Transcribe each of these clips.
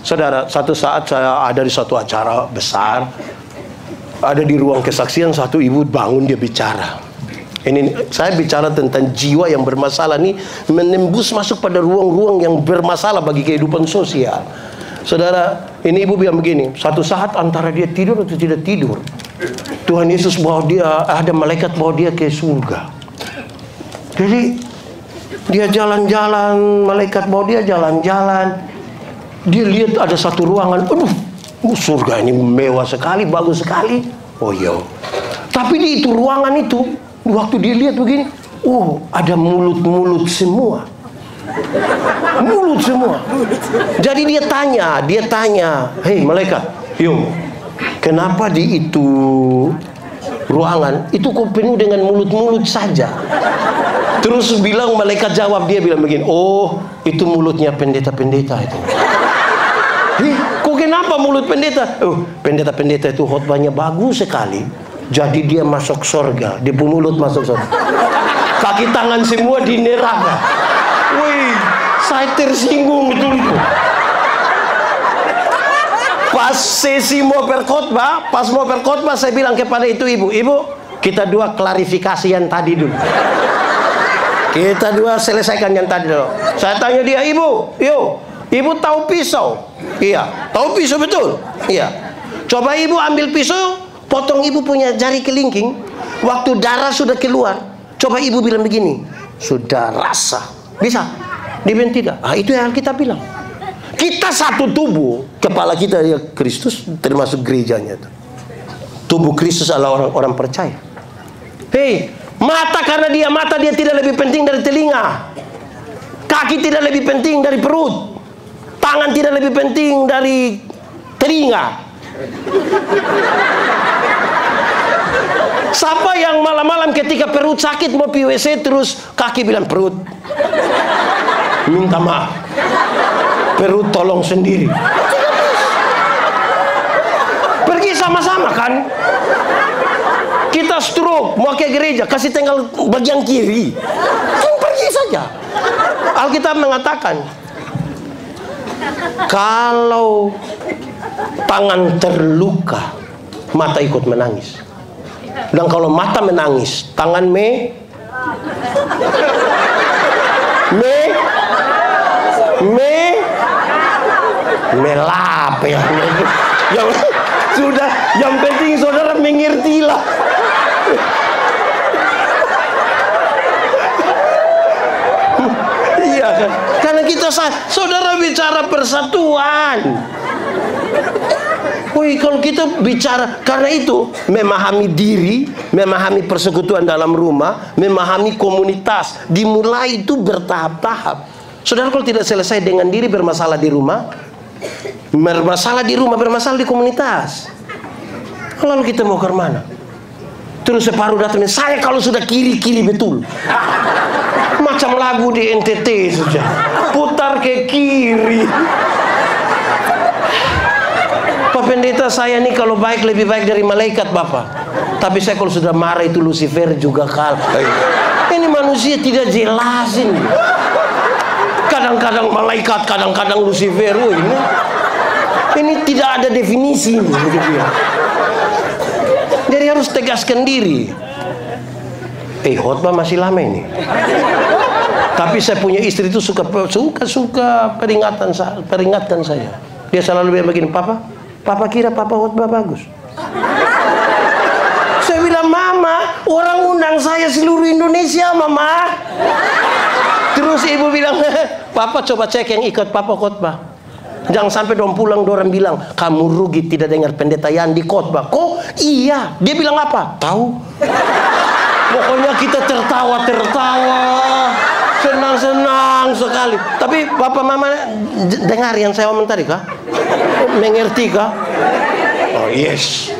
Saudara, satu saat saya ada di suatu acara besar, ada di ruang kesaksian, satu ibu bangun, dia bicara. Ini saya bicara tentang jiwa yang bermasalah nih, menembus masuk pada ruang-ruang yang bermasalah bagi kehidupan sosial. Saudara, ini ibu bilang begini, satu saat antara dia tidur atau tidak tidur, Tuhan Yesus bawa dia, ada malaikat bawa dia ke surga. Jadi dia jalan-jalan, malaikat bawa dia jalan-jalan. Dia lihat ada satu ruangan, aduh, surga ini mewah sekali, bagus sekali. Oh iya. Tapi di itu ruangan itu, waktu dia lihat begini, ada mulut-mulut semua. Mulut semua. Jadi dia tanya, hei malaikat, yuk, kenapa di itu ruangan itu kok penuh dengan mulut-mulut saja? Terus bilang, malaikat jawab, dia bilang begini, oh itu mulutnya pendeta-pendeta itu. Kok kenapa mulut pendeta? Pendeta-pendeta itu khotbahnya bagus sekali, jadi dia masuk surga, dia mulut masuk surga, kaki tangan semua di neraka. Wih, saya tersinggung betul itu. Pas sesi mau berkhotbah, saya bilang kepada itu ibu, kita dua klarifikasi yang tadi dulu. Kita dua selesaikan yang tadi dulu. Saya tanya dia, ibu tahu pisau? Iya. Tahu pisau betul? Iya. Coba ibu ambil pisau, potong ibu punya jari kelingking. Waktu darah sudah keluar, coba ibu bilang begini, sudah rasa. Bisa? Dia bilang tidak. Itu yang kita bilang. Kita satu tubuh, kepala kita ya Kristus, termasuk gerejanya itu. Tubuh Kristus adalah orang-orang percaya. Hei, mata, karena dia mata, dia tidak lebih penting dari telinga. Kaki tidak lebih penting dari perut. Tangan tidak lebih penting dari telinga. Siapa yang malam-malam ketika perut sakit mau pi WC terus kaki bilang, perut minta maaf, perut tolong sendiri. Pergi sama-sama kan. Kita stroke mau ke gereja, kasih tinggal bagian kiri, kan pergi saja. Alkitab mengatakan, kalau tangan terluka, mata ikut menangis. Dan kalau mata menangis, tangan melap ya. Yang sudah, yang penting saudara mengertilah. Iya kan? Karena kita saudara bicara persatuan. Wih, kalau kita bicara, karena itu memahami diri, memahami persekutuan dalam rumah, memahami komunitas, dimulai itu bertahap-tahap. Saudara, kalau tidak selesai dengan diri, bermasalah di rumah, bermasalah di komunitas. Lalu kita mau ke mana? Terus separuh datang, saya kalau sudah kiri betul. Macam lagu di NTT saja, putar ke kiri. Pak pendeta, saya nih kalau baik lebih baik dari malaikat Bapak. Tapi saya kalau sudah marah itu Lucifer juga kalah. Ini manusia tidak jelasin. Kadang-kadang malaikat, kadang-kadang Lucifer. Ini tidak ada definisi. Jadi harus tegaskan diri. Khotbah masih lama ini. Tapi saya punya istri itu suka peringatkan saya. Dia selalu bilang begini, Papa kira Papa khotbah bagus. Saya bilang, Mama, orang undang saya seluruh Indonesia, Mama. Terus ibu bilang, Papa coba cek yang ikut Papa khotbah. Jangan sampai dong pulang orang bilang, kamu rugi tidak dengar pendeta Yandi khotbah. Kok iya? Dia bilang apa? Tahu. Pokoknya kita tertawa, senang-senang sekali. Tapi Bapak Mama dengar yang saya omong tadi kah? Mengerti kah? Oh yes.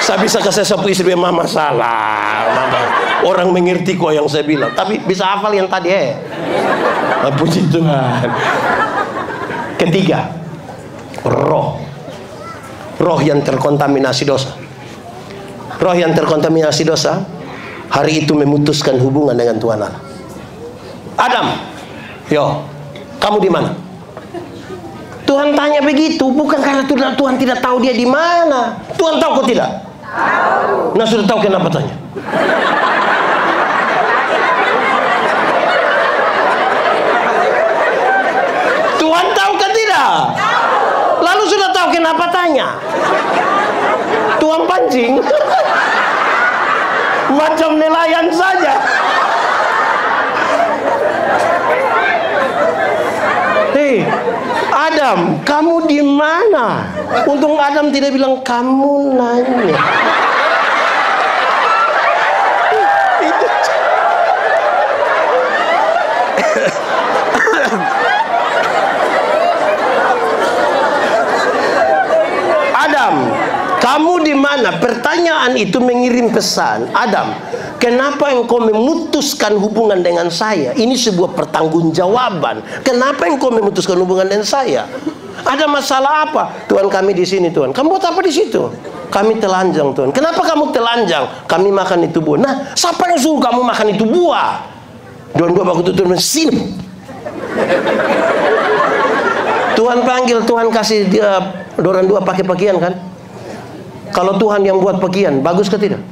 Saya bisa kasih sapu istri, Mama salah. Mama, orang mengerti kok yang saya bilang. Tapi bisa hafal yang tadi puji Tuhan. Ketiga, roh yang terkontaminasi dosa. Roh yang terkontaminasi dosa hari itu memutuskan hubungan dengan Tuhan Allah. Adam, yo, kamu di mana? Tuhan tanya begitu bukan karena Tuhan tidak tahu dia di mana. Tuhan tahu kok tidak? Tahu. Nah, sudah tahu kenapa tanya? Tuhan tahu kan tidak? Lalu sudah tahu kenapa tanya? Tuhan pancing. Macam nelayan saja. Hei, Adam, kamu di mana? Untung Adam tidak bilang kamu nanya. Adam, kamu di mana? Pertanyaan itu mengirim pesan. Adam, kenapa engkau memutuskan hubungan dengan saya? Ini sebuah pertanggungjawaban. Kenapa engkau memutuskan hubungan dengan saya? Ada masalah apa? Tuhan, kami di sini, Tuhan. Kamu buat apa di situ? Kami telanjang, Tuhan. Kenapa kamu telanjang? Kami makan itu buah. Nah, siapa yang suruh kamu makan itu buah? Dua-dua baku tutur sini. Tuhan panggil, Tuhan kasih dia dorang dua pakai pakaian kan? Kalau Tuhan yang buat pakaian, bagus ke tidak?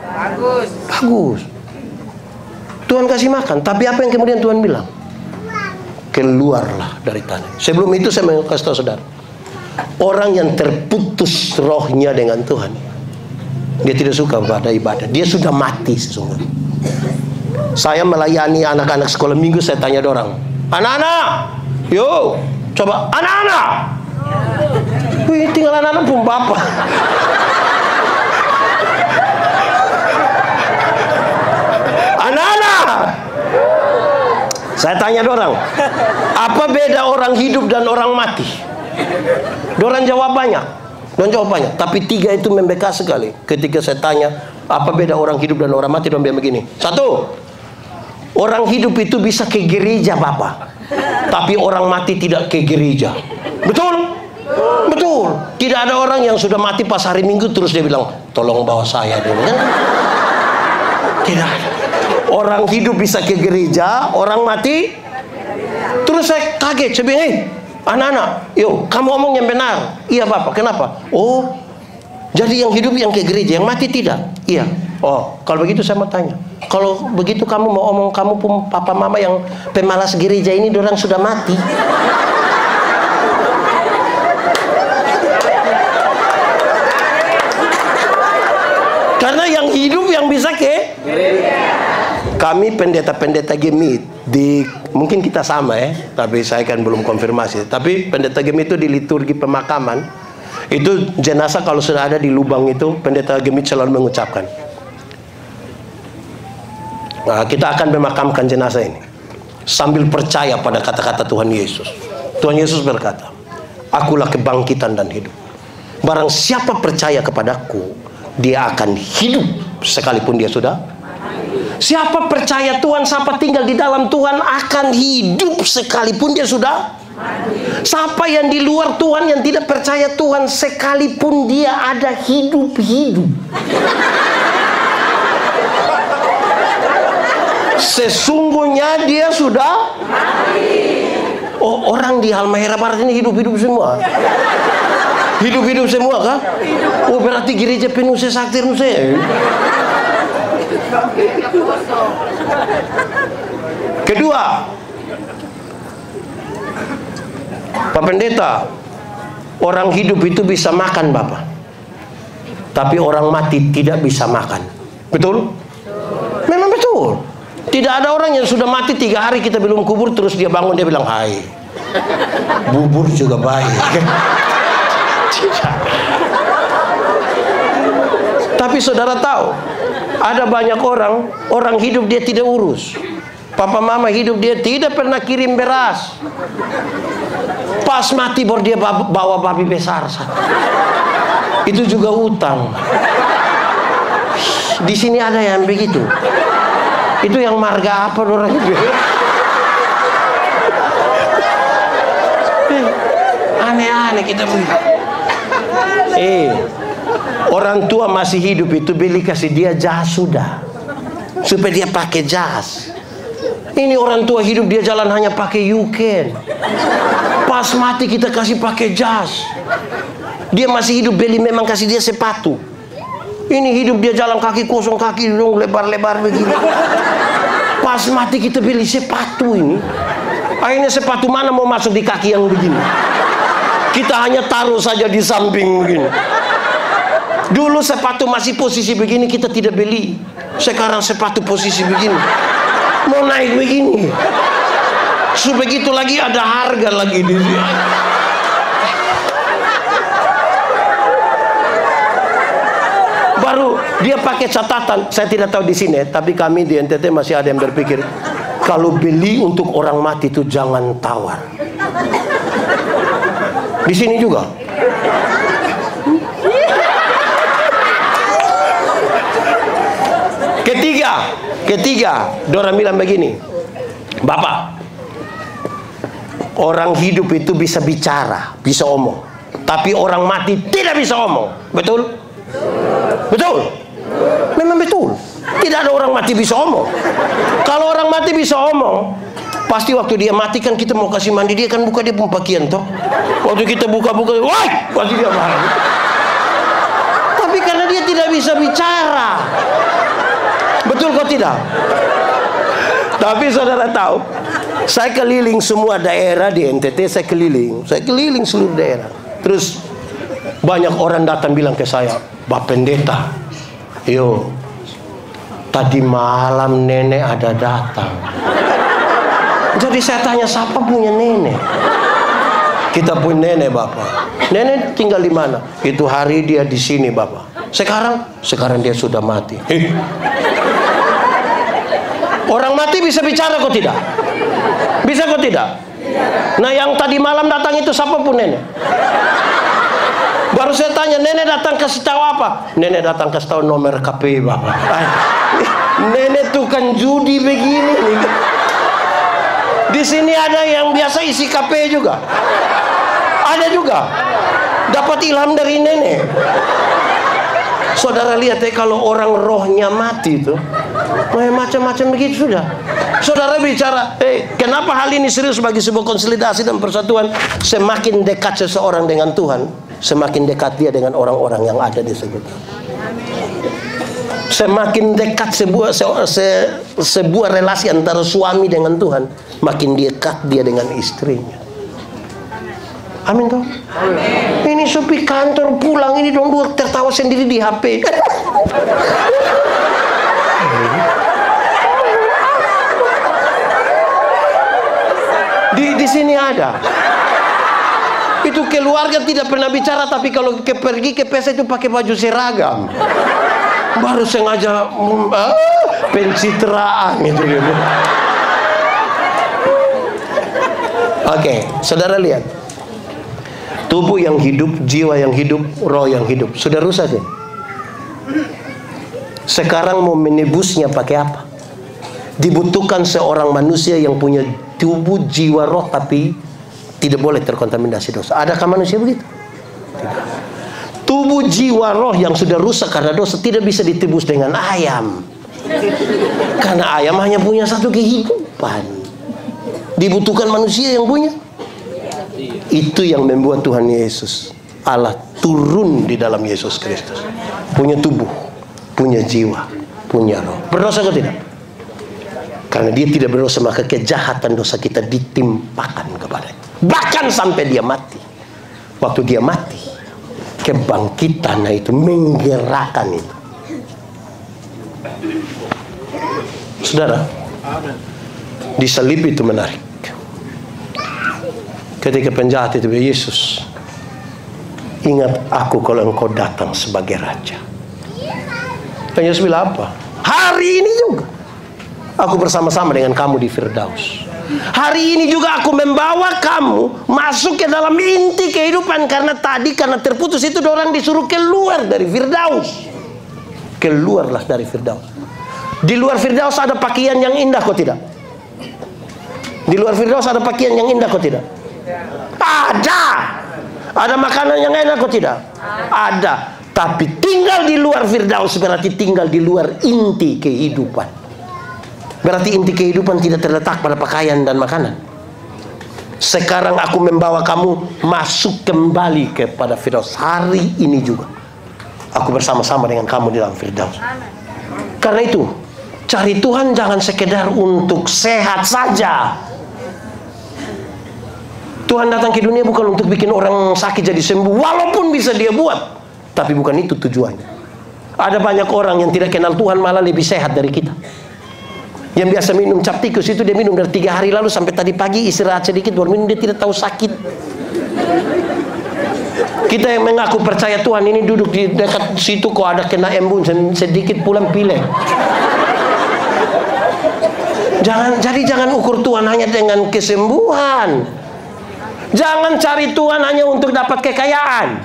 Bagus. Bagus. Tuhan kasih makan, tapi apa yang kemudian Tuhan bilang? Keluarlah dari tanah. Sebelum itu saya mau kasih tahu saudara, orang yang terputus rohnya dengan Tuhan, dia tidak suka pada ibadah. Dia sudah mati sesungguhnya. Saya melayani anak-anak sekolah minggu, saya tanya dorang, anak-anak, yuk, coba, anak-anak. Wih, tinggal anak-anak pun bapak. Anak-anak. Saya tanya dorang, apa beda orang hidup dan orang mati? Dorang jawab banyak. Dorang jawab banyak. Tapi tiga itu membekas sekali. Ketika saya tanya, apa beda orang hidup dan orang mati? Dorang bilang begini. Satu, orang hidup itu bisa ke gereja Bapak. Tapi orang mati tidak ke gereja. Betul? Betul. Tidak ada orang yang sudah mati pas hari Minggu terus dia bilang, tolong bawa saya dulu. Kan? Tidak ada. Orang hidup bisa ke gereja, orang mati. Terus saya kaget, saya bilang, anak-anak, yuk, kamu omong yang benar. Iya Bapak, kenapa? Oh, jadi yang hidup yang ke gereja, yang mati tidak? Iya. Oh, kalau begitu saya mau tanya. Kalau begitu kamu mau omong kamu pun papa mama yang pemalas gereja ini, dorang sudah mati. Karena yang hidup yang bisa ke gereja. Kami pendeta-pendeta Gemit mungkin kita sama ya, tapi saya kan belum konfirmasi. Tapi pendeta Gemit itu di liturgi pemakaman itu jenazah kalau sudah ada di lubang itu, pendeta Gemit selalu mengucapkan, nah, kita akan memakamkan jenazah ini sambil percaya pada kata-kata Tuhan Yesus. Tuhan Yesus berkata, akulah kebangkitan dan hidup. Barang siapa percaya kepadaku, dia akan hidup sekalipun dia sudah. Siapa percaya Tuhan, siapa tinggal di dalam Tuhan akan hidup sekalipun dia sudah. Siapa yang di luar Tuhan, yang tidak percaya Tuhan, sekalipun dia ada hidup-hidup, sesungguhnya dia sudah mati. Oh, orang di Halmahera Barat ini hidup-hidup semua. Hidup-hidup semua kah? Oh, berarti gereja penuh sesaktir saya. Kedua, Pak Pendeta, orang hidup itu bisa makan Bapak, tapi orang mati tidak bisa makan. Betul? Memang betul. Tidak ada orang yang sudah mati 3 hari kita belum kubur, terus dia bangun dia bilang, hai, bubur juga baik. Tidak. Tapi saudara tahu, ada banyak orang hidup dia tidak urus. Papa mama hidup dia tidak pernah kirim beras. Pas mati baru dia bawa babi besar. Itu juga utang. Di sini ada yang begitu. Itu yang marga apa orang itu? Aneh-aneh kita begitu. Orang tua masih hidup itu beli kasih dia jas sudah, supaya dia pakai jas. Ini orang tua hidup dia jalan hanya pakai yuken. Pas mati kita kasih pakai jas. Dia masih hidup, beli memang kasih dia sepatu. Ini hidup dia jalan kaki kosong, kaki dong lebar-lebar begini. Pas mati kita beli sepatu ini. Akhirnya sepatu mana mau masuk di kaki yang begini? Kita hanya taruh saja di samping begini. Dulu sepatu masih posisi begini kita tidak beli. Sekarang sepatu posisi begini. Mau naik begini. Sebegitu lagi ada harga lagi di sini. Baru dia pakai catatan. Saya tidak tahu di sini, tapi kami di NTT masih ada yang berpikir kalau beli untuk orang mati itu jangan tawar. Di sini juga. Ketiga, Dora bilang begini, Bapak, orang hidup itu bisa bicara, bisa omong, tapi orang mati tidak bisa omong, betul? Betul? Memang betul. Tidak ada orang mati bisa omong. Kalau orang mati bisa omong, pasti waktu dia mati kan kita mau kasih mandi, dia kan buka dia pun pakaian toh. Waktu kita buka-buka, wah, pasti dia marah. Tapi karena dia tidak bisa bicara. Betul kok tidak? Tapi saudara tahu, saya keliling semua daerah di NTT, saya keliling seluruh daerah. Terus banyak orang datang bilang ke saya, Pak Pendeta, yo, tadi malam nenek ada datang. Jadi saya tanya, siapa punya nenek? Kita punya nenek, Bapak. Nenek tinggal di mana? Itu hari dia di sini, Bapak. Sekarang dia sudah mati. Orang mati bisa bicara kok tidak? Bisa kok tidak? Nah yang tadi malam datang itu siapa pun nenek? Baru saya tanya, nenek datang kasih tahu apa? Nenek datang kasih tahu nomor KP Bapak. Nenek tukang judi begini. Di sini ada yang biasa isi KP juga. Ada juga. Dapat ilham dari nenek. Saudara lihat ya, kalau orang rohnya mati itu macam-macam begitu sudah. Saudara bicara, kenapa hal ini serius bagi sebuah konsolidasi dan persatuan? Semakin dekat seseorang dengan Tuhan, semakin dekat dia dengan orang-orang yang ada di sekitar. Semakin dekat sebuah relasi antara suami dengan Tuhan, makin dekat dia dengan istrinya. Amin toh? Amin. Ini supir kantor pulang ini dong dua tertawa sendiri di HP. Di sini ada. Itu keluarga tidak pernah bicara, tapi kalau pergi ke pesta itu pakai baju seragam. Baru sengaja pencitraan itu dia. Oke, saudara lihat. Tubuh yang hidup, jiwa yang hidup, roh yang hidup. Sudah rusak ya? Sekarang mau menebusnya pakai apa? Dibutuhkan seorang manusia yang punya tubuh, jiwa, roh, tapi tidak boleh terkontaminasi dosa. Adakah manusia begitu? Tubuh, jiwa, roh yang sudah rusak karena dosa tidak bisa ditebus dengan ayam. Karena ayam hanya punya satu kehidupan. Dibutuhkan manusia yang punya. Itu yang membuat Tuhan Yesus Allah turun di dalam Yesus Kristus. Punya tubuh, punya jiwa, punya roh. Berdosa atau tidak? Karena dia tidak berdosa, maka kejahatan dosa kita ditimpakan kepadanya. Bahkan sampai dia mati. Waktu dia mati, kebangkitan itu menggerakkan itu. Saudara, disalib itu menarik. Ketika penjahat itu, Yesus, ingat aku kalau engkau datang sebagai raja. Dan Yesus bilang apa? Hari ini juga aku bersama-sama dengan kamu di Firdaus. Hari ini juga aku membawa kamu masuk ke dalam inti kehidupan. Karena terputus itu orang disuruh keluar dari Firdaus. Keluarlah dari Firdaus. Di luar Firdaus ada pakaian yang indah kok tidak? Di luar Firdaus ada pakaian yang indah kok tidak? Ada makanan yang enak kok tidak? Ada. Tapi tinggal di luar Firdaus berarti tinggal di luar inti kehidupan. Berarti inti kehidupan tidak terletak pada pakaian dan makanan. Sekarang aku membawa kamu masuk kembali kepada Firdaus. Hari ini juga aku bersama-sama dengan kamu di dalam Firdaus. Karena itu, cari Tuhan jangan sekedar untuk sehat saja. Tuhan datang ke dunia bukan untuk bikin orang sakit jadi sembuh, walaupun bisa dia buat, tapi bukan itu tujuannya. Ada banyak orang yang tidak kenal Tuhan malah lebih sehat dari kita. Yang biasa minum cap tikus itu dia minum dari 3 hari lalu sampai tadi pagi, istirahat sedikit baru minum, dia tidak tahu sakit. Kita yang mengaku percaya Tuhan ini duduk di dekat situ kok ada kena embun sedikit pulang pilek. Jangan ukur Tuhan hanya dengan kesembuhan. Jangan cari Tuhan hanya untuk dapat kekayaan.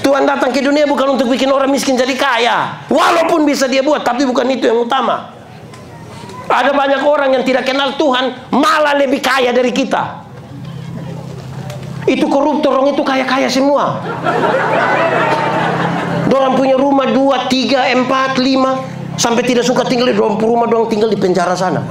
Tuhan datang ke dunia bukan untuk bikin orang miskin jadi kaya, walaupun bisa dia buat, tapi bukan itu yang utama. Ada banyak orang yang tidak kenal Tuhan malah lebih kaya dari kita. Itu koruptor, orang itu kaya-kaya semua. Dorang punya rumah 2, 3, 4, 5, sampai tidak suka tinggal di rumah, dorang tinggal di penjara sana.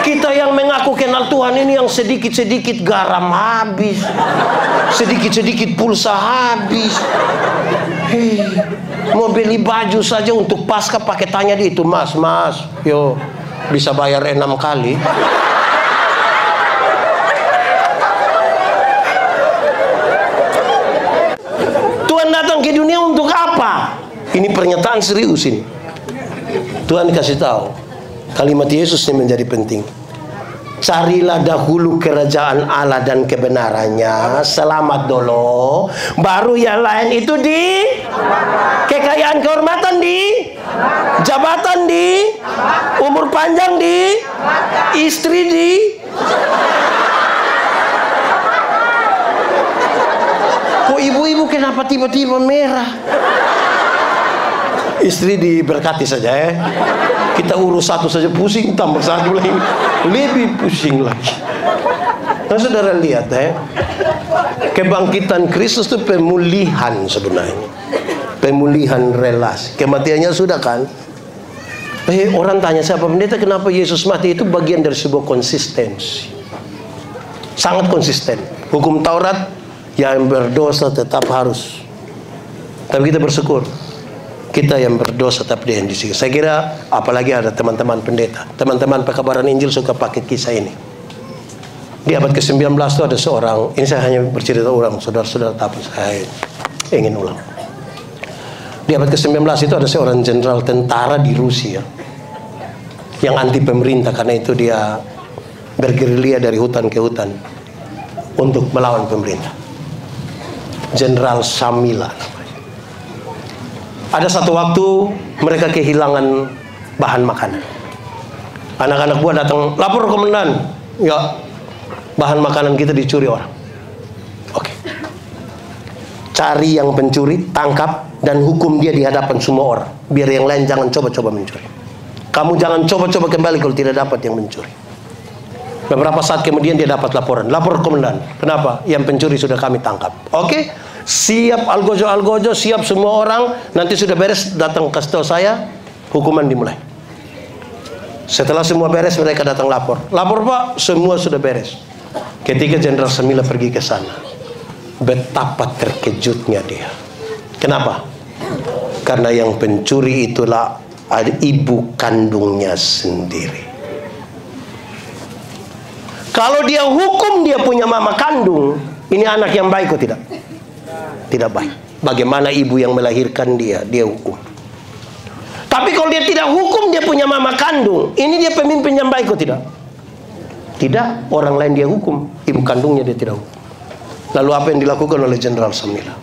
Kita yang mengaku kenal Tuhan ini yang sedikit-sedikit garam habis, sedikit-sedikit pulsa habis. Mau beli baju saja untuk Paskah pakai tanya di itu, mas, yo bisa bayar 6 kali. Tuhan datang ke dunia untuk apa? Ini pernyataan serius ini. Tuhan kasih tahu, kalimat Yesus ini menjadi penting. Carilah dahulu kerajaan Allah dan kebenarannya, selamat dulu, baru yang lain itu di kekayaan, kehormatan di, jabatan di, umur panjang di, istri di. Kok ibu-ibu kenapa tiba-tiba merah? Istri diberkati saja ya. Kita urus satu saja pusing, tambah satu lagi lebih pusing lagi. Nah saudara lihat ya, kebangkitan Kristus itu pemulihan sebenarnya, pemulihan relasi. Kematiannya sudah kan. Orang tanya siapa pendeta kenapa Yesus mati, itu bagian dari sebuah konsistensi, sangat konsisten. Hukum Taurat yang berdosa tetap harus, tapi kita bersyukur kita yang berdosa tetap dihendisi. Saya kira apalagi ada teman-teman pendeta, teman-teman pekabaran Injil suka pakai kisah ini. Di abad ke-19 itu ada seorang, ini saya hanya bercerita ulang, saudara-saudara, tapi saya ingin ulang. Di abad ke-19 itu ada seorang jenderal tentara di Rusia yang anti pemerintah, karena itu dia bergerilya dari hutan ke hutan untuk melawan pemerintah. Jenderal Samila. Ada satu waktu mereka kehilangan bahan makanan. Anak-anak buah datang, lapor komandan, ya bahan makanan kita dicuri orang. Oke. Cari yang pencuri, tangkap, dan hukum dia di hadapan semua orang. Biar yang lain jangan coba-coba mencuri. Kamu jangan coba-coba kembali kalau tidak dapat yang mencuri. Beberapa saat kemudian dia dapat laporan. Lapor komandan, kenapa? Yang pencuri sudah kami tangkap. Oke. Siap algojo, siap semua orang. Nanti sudah beres, datang kasih tahu saya, hukuman dimulai. Setelah semua beres, mereka datang lapor. Lapor pak, semua sudah beres. Ketika Jenderal Samila pergi ke sana, betapa terkejutnya dia. Kenapa? Karena yang pencuri itulah ibu kandungnya sendiri. Kalau dia hukum dia punya mama kandung, ini anak yang baik atau tidak? Tidak baik. Bagaimana ibu yang melahirkan dia hukum. Tapi kalau dia tidak hukum dia punya mama kandung, ini dia pemimpin yang baik atau tidak? Tidak, orang lain dia hukum, ibu kandungnya dia tidak hukum. Lalu apa yang dilakukan oleh Jenderal Samila?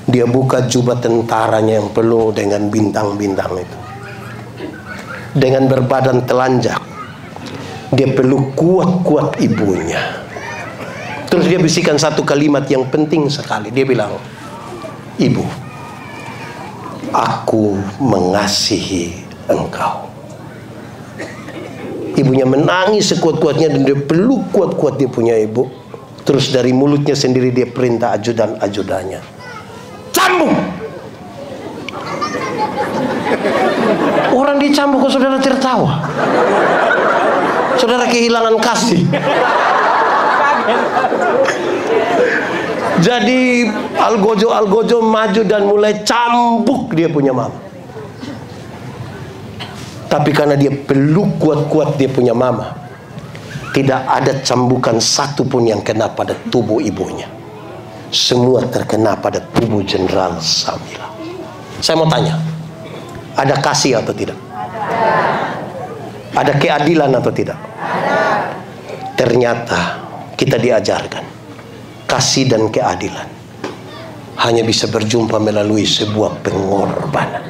Dia buka jubah tentaranya yang penuh dengan bintang-bintang itu. Dengan berbadan telanjang, dia peluk kuat-kuat ibunya. Terus dia bisikan satu kalimat yang penting sekali. Dia bilang, ibu, aku mengasihi engkau. Ibunya menangis sekuat-kuatnya dan dia peluk kuat-kuat dia punya ibu. Terus dari mulutnya sendiri dia perintah ajudan-ajudannya, cambuk. orang dicambuk kok saudara tertawa? Saudara kehilangan kasih. Jadi Algojo maju dan mulai cambuk dia punya mama. Tapi karena dia peluk kuat-kuat dia punya mama, tidak ada cambukan satu pun yang kena pada tubuh ibunya. Semua terkena pada tubuh Jenderal Samila. Saya mau tanya, ada kasih atau tidak? Ada keadilan atau tidak? Ternyata kita diajarkan kasih dan keadilan hanya bisa berjumpa melalui sebuah pengorbanan.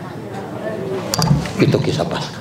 Itu kisah Paskah.